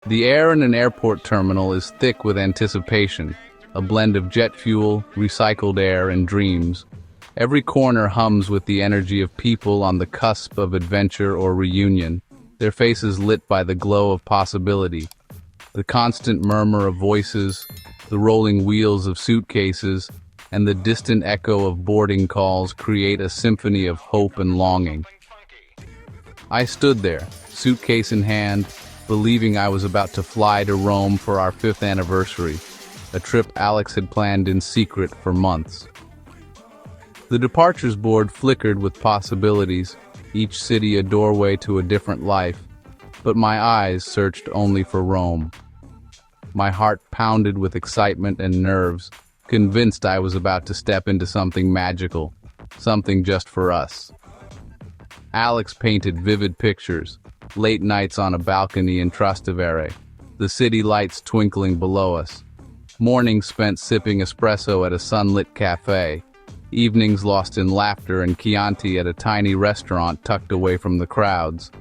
The air in an airport terminal is thick with anticipation, a blend of jet fuel, recycled air, and dreams. Every corner hums with the energy of people on the cusp of adventure or reunion, their faces lit by the glow of possibility. The constant murmur of voices, the rolling wheels of suitcases, and the distant echo of boarding calls create a symphony of hope and longing. I stood there, suitcase in hand, believing I was about to fly to Rome for our 5th anniversary, a trip Alex had planned in secret for months. The departures board flickered with possibilities, each city a doorway to a different life, but my eyes searched only for Rome. My heart pounded with excitement and nerves, convinced I was about to step into something magical, something just for us. Alex painted vivid pictures, late nights on a balcony in Trastevere, the city lights twinkling below us, mornings spent sipping espresso at a sunlit cafe, evenings lost in laughter and Chianti at a tiny restaurant tucked away from the crowds.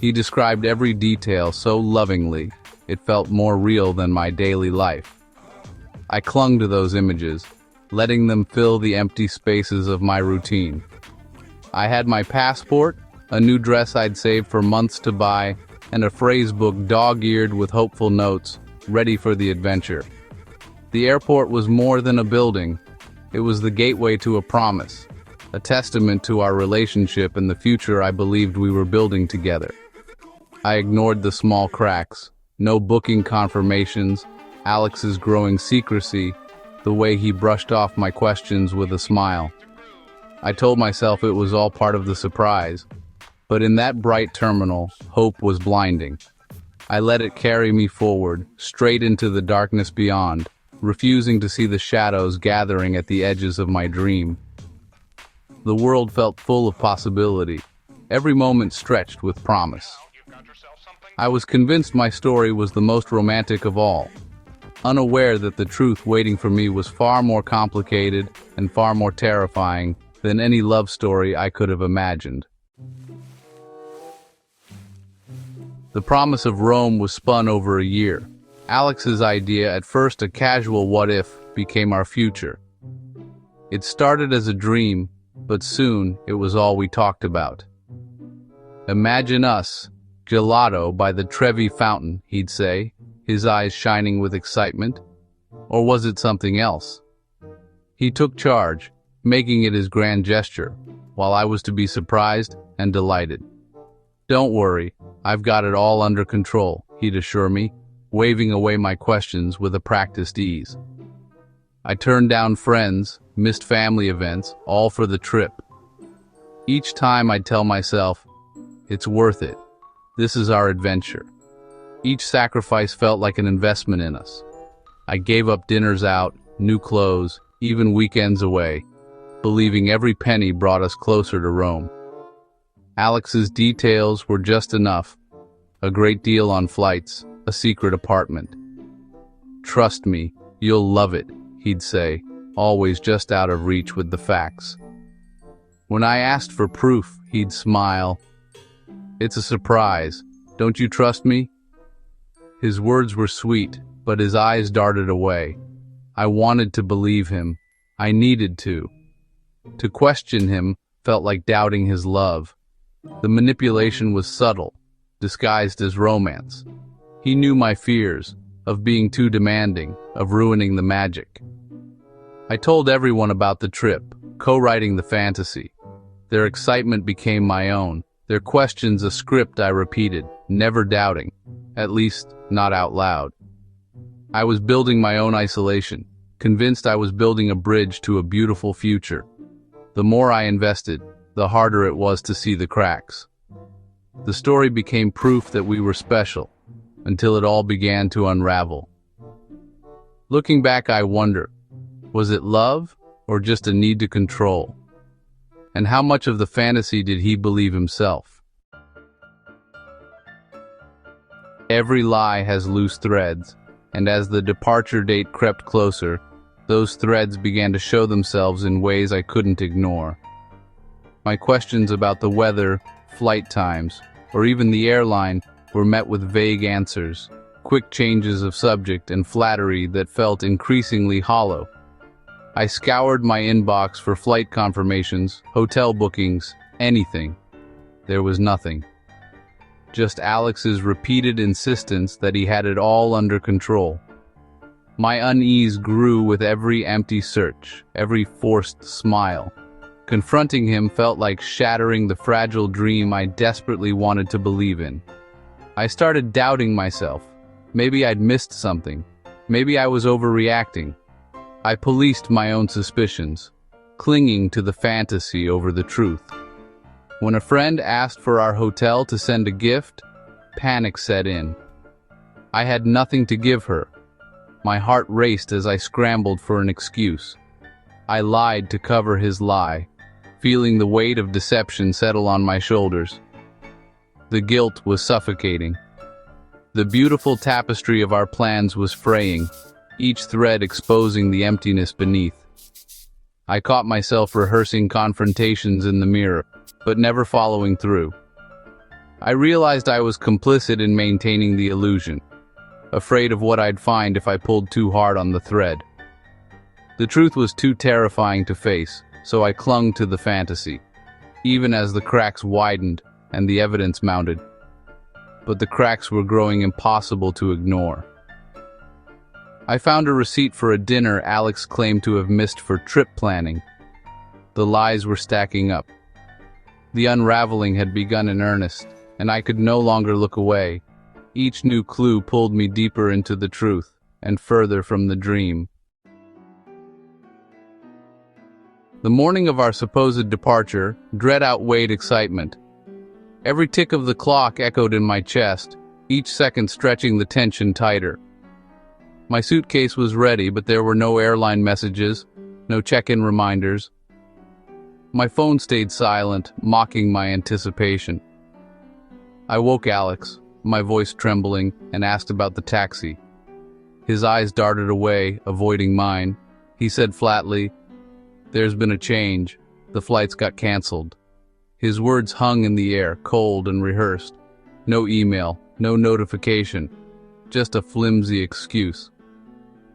He described every detail so lovingly, it felt more real than my daily life. I clung to those images, letting them fill the empty spaces of my routine. I had my passport, a new dress I'd saved for months to buy, and a phrase book dog-eared with hopeful notes, ready for the adventure. The airport was more than a building. It was the gateway to a promise, a testament to our relationship and the future I believed we were building together. I ignored the small cracks, no booking confirmations, Alex's growing secrecy, the way he brushed off my questions with a smile. I told myself it was all part of the surprise, but in that bright terminal, hope was blinding. I let it carry me forward, straight into the darkness beyond, refusing to see the shadows gathering at the edges of my dream. The world felt full of possibility, every moment stretched with promise. I was convinced my story was the most romantic of all, unaware that the truth waiting for me was far more complicated and far more terrifying than any love story I could have imagined. The promise of Rome was spun over a year. Alex's idea, at first a casual what-if, became our future. It started as a dream, but soon it was all we talked about. "Imagine us, gelato by the Trevi fountain," he'd say, his eyes shining with excitement. Or was it something else? He took charge, making it his grand gesture, while I was to be surprised and delighted. "Don't worry, I've got it all under control," he'd assure me, waving away my questions with a practiced ease. I turned down friends, missed family events, all for the trip. Each time I'd tell myself, "It's worth it. This is our adventure." Each sacrifice felt like an investment in us. I gave up dinners out, new clothes, even weekends away, believing every penny brought us closer to Rome. Alex's details were just enough, a great deal on flights, a secret apartment. "Trust me, you'll love it," he'd say, always just out of reach with the facts. When I asked for proof, he'd smile. "It's a surprise. Don't you trust me?" His words were sweet, but his eyes darted away. I wanted to believe him. I needed to. To question him felt like doubting his love. The manipulation was subtle, disguised as romance. He knew my fears, of being too demanding, of ruining the magic. I told everyone about the trip, co-writing the fantasy. Their excitement became my own, their questions a script I repeated, never doubting, at least not out loud. I was building my own isolation, convinced I was building a bridge to a beautiful future. The more I invested, the harder it was to see the cracks. The story became proof that we were special, until it all began to unravel. Looking back, I wonder, was it love or just a need to control? And how much of the fantasy did he believe himself? Every lie has loose threads, and as the departure date crept closer, those threads began to show themselves in ways I couldn't ignore. My questions about the weather, flight times, or even the airline were met with vague answers, quick changes of subject, and flattery that felt increasingly hollow. I scoured my inbox for flight confirmations, hotel bookings, anything. There was nothing. Just Alex's repeated insistence that he had it all under control. My unease grew with every empty search, every forced smile. Confronting him felt like shattering the fragile dream I desperately wanted to believe in. I started doubting myself. Maybe I'd missed something. Maybe I was overreacting. I policed my own suspicions, clinging to the fantasy over the truth. When a friend asked for our hotel to send a gift, panic set in. I had nothing to give her. My heart raced as I scrambled for an excuse. I lied to cover his lie, feeling the weight of deception settle on my shoulders. The guilt was suffocating. The beautiful tapestry of our plans was fraying, each thread exposing the emptiness beneath. I caught myself rehearsing confrontations in the mirror, but never following through. I realized I was complicit in maintaining the illusion, afraid of what I'd find if I pulled too hard on the thread. The truth was too terrifying to face, so I clung to the fantasy, even as the cracks widened and the evidence mounted. But the cracks were growing impossible to ignore. I found a receipt for a dinner Alex claimed to have missed for trip planning. The lies were stacking up. The unraveling had begun in earnest, and I could no longer look away. Each new clue pulled me deeper into the truth, and further from the dream. The morning of our supposed departure, dread outweighed excitement. Every tick of the clock echoed in my chest, each second stretching the tension tighter. My suitcase was ready, but there were no airline messages, no check-in reminders. My phone stayed silent, mocking my anticipation. I woke Alex, my voice trembling, and asked about the taxi. His eyes darted away, avoiding mine. He said flatly, "There's been a change. The flights got canceled." His words hung in the air, cold and rehearsed. No email, no notification, just a flimsy excuse.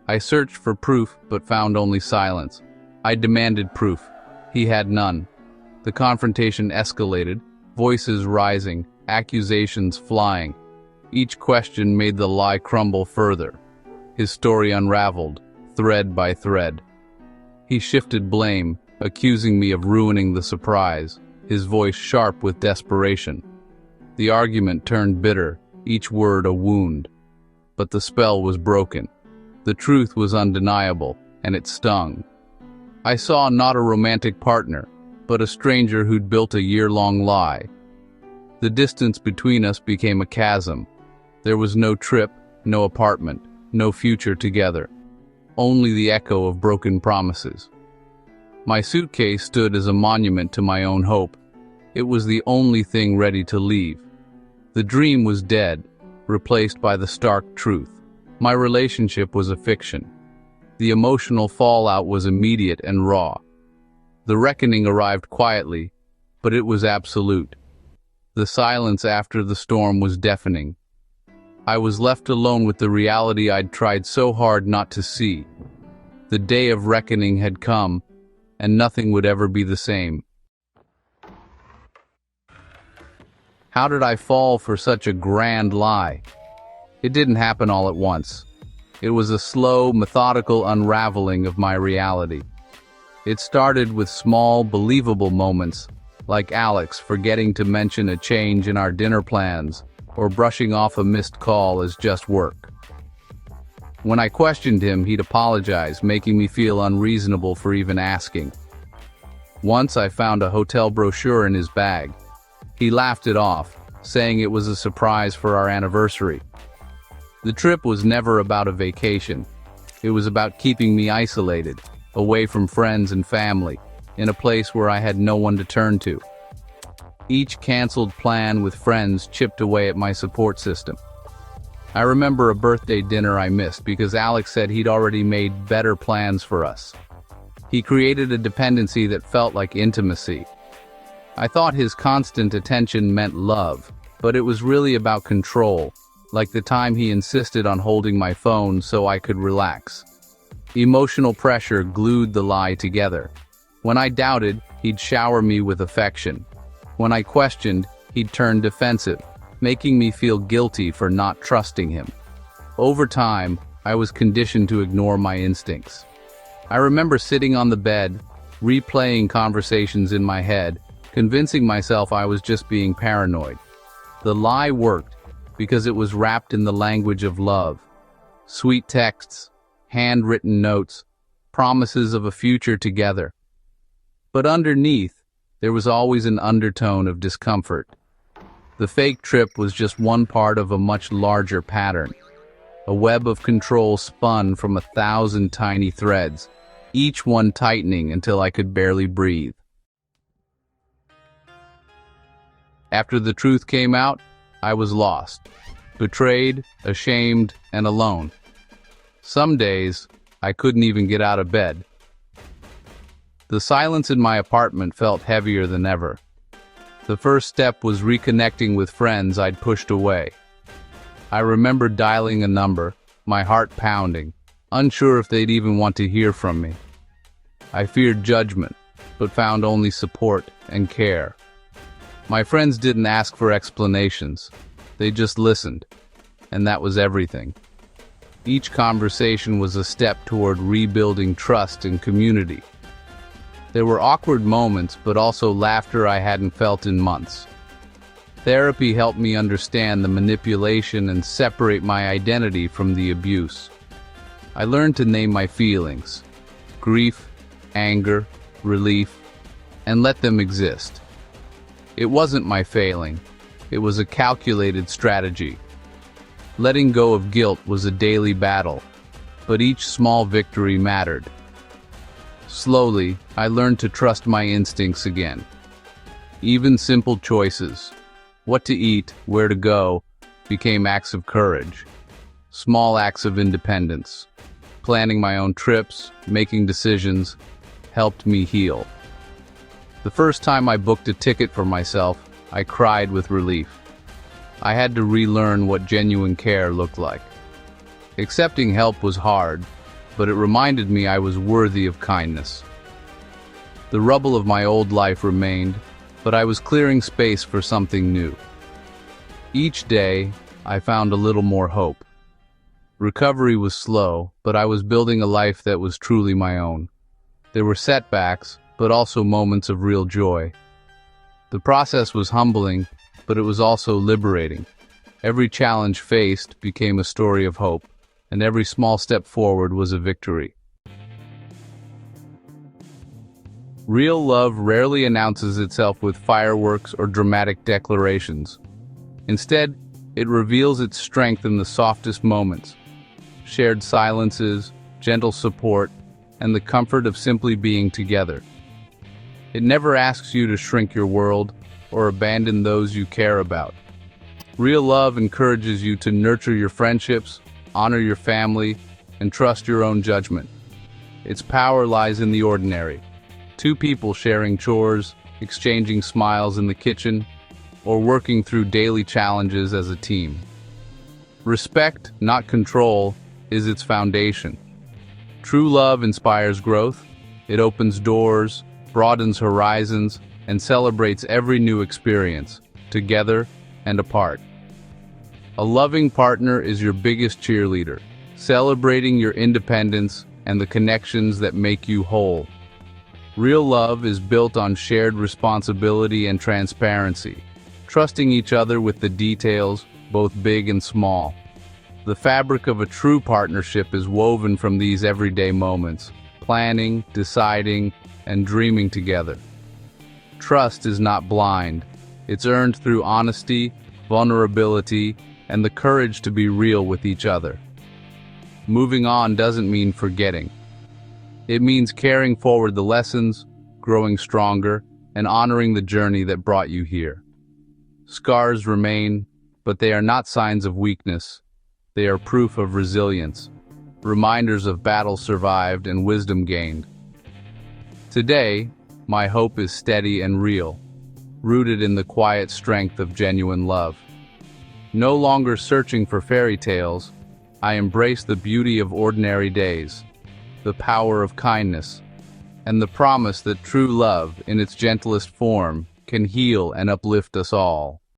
I searched for proof, but found only silence. I demanded proof. He had none. The confrontation escalated, voices rising, accusations flying. Each question made the lie crumble further. His story unraveled, thread by thread. He shifted blame, accusing me of ruining the surprise, his voice sharp with desperation. The argument turned bitter, each word a wound. But the spell was broken. The truth was undeniable, and it stung. I saw not a romantic partner, but a stranger who'd built a year-long lie. The distance between us became a chasm. There was no trip, no apartment, no future together. Only the echo of broken promises. My suitcase stood as a monument to my own hope. It was the only thing ready to leave. The dream was dead, replaced by the stark truth. My relationship was a fiction. The emotional fallout was immediate and raw. The reckoning arrived quietly, but it was absolute. The silence after the storm was deafening. I was left alone with the reality I'd tried so hard not to see. The day of reckoning had come, and nothing would ever be the same. How did I fall for such a grand lie? It didn't happen all at once. It was a slow, methodical unraveling of my reality. It started with small, believable moments, like Alex forgetting to mention a change in our dinner plans, or brushing off a missed call as just work. When I questioned him, he'd apologize, making me feel unreasonable for even asking. Once I found a hotel brochure in his bag. He laughed it off, saying it was a surprise for our anniversary. The trip was never about a vacation. It was about keeping me isolated, away from friends and family, in a place where I had no one to turn to. Each canceled plan with friends chipped away at my support system. I remember a birthday dinner I missed because Alex said he'd already made better plans for us. He created a dependency that felt like intimacy. I thought his constant attention meant love, but it was really about control, like the time he insisted on holding my phone so I could relax. Emotional pressure glued the lie together. When I doubted, he'd shower me with affection. When I questioned, he'd turn defensive, making me feel guilty for not trusting him. Over time, I was conditioned to ignore my instincts. I remember sitting on the bed, replaying conversations in my head, convincing myself I was just being paranoid. The lie worked because it was wrapped in the language of love. Sweet texts, handwritten notes, promises of a future together. But underneath, there was always an undertone of discomfort. The fake trip was just one part of a much larger pattern. A web of control spun from 1,000 tiny threads, each one tightening until I could barely breathe. After the truth came out, I was lost, betrayed, ashamed, and alone. Some days, I couldn't even get out of bed. The silence in my apartment felt heavier than ever. The first step was reconnecting with friends I'd pushed away. I remember dialing a number, my heart pounding, unsure if they'd even want to hear from me. I feared judgment, but found only support and care. My friends didn't ask for explanations. They just listened, and that was everything. Each conversation was a step toward rebuilding trust and community. There were awkward moments, but also laughter I hadn't felt in months. Therapy helped me understand the manipulation and separate my identity from the abuse. I learned to name my feelings, grief, anger, relief, and let them exist. It wasn't my failing. It was a calculated strategy. Letting go of guilt was a daily battle, but each small victory mattered. Slowly, I learned to trust my instincts again. Even simple choices, what to eat, where to go, became acts of courage. Small acts of independence. Planning my own trips, making decisions, helped me heal. The first time I booked a ticket for myself, I cried with relief. I had to relearn what genuine care looked like. Accepting help was hard, but it reminded me I was worthy of kindness. The rubble of my old life remained, but I was clearing space for something new. Each day, I found a little more hope. Recovery was slow, but I was building a life that was truly my own. There were setbacks, but also moments of real joy. The process was humbling, but it was also liberating. Every challenge faced became a story of hope, and every small step forward was a victory. Real love rarely announces itself with fireworks or dramatic declarations. Instead, it reveals its strength in the softest moments. Shared silences, gentle support, and the comfort of simply being together. It never asks you to shrink your world or abandon those you care about. Real love encourages you to nurture your friendships, honor your family, and trust your own judgment. Its power lies in the ordinary. Two people sharing chores, exchanging smiles in the kitchen, or working through daily challenges as a team. Respect, not control, is its foundation. True love inspires growth. It opens doors, broadens horizons, and celebrates every new experience, together and apart. A loving partner is your biggest cheerleader, celebrating your independence and the connections that make you whole. Real love is built on shared responsibility and transparency, trusting each other with the details, both big and small. The fabric of a true partnership is woven from these everyday moments, planning, deciding, and dreaming together. Trust is not blind. It's earned through honesty, vulnerability, and the courage to be real with each other. Moving on doesn't mean forgetting. It means carrying forward the lessons, growing stronger, and honoring the journey that brought you here. Scars remain, but they are not signs of weakness. They are proof of resilience, reminders of battles survived and wisdom gained. Today, my hope is steady and real, rooted in the quiet strength of genuine love. No longer searching for fairy tales, I embrace the beauty of ordinary days, the power of kindness, and the promise that true love, in its gentlest form, can heal and uplift us all.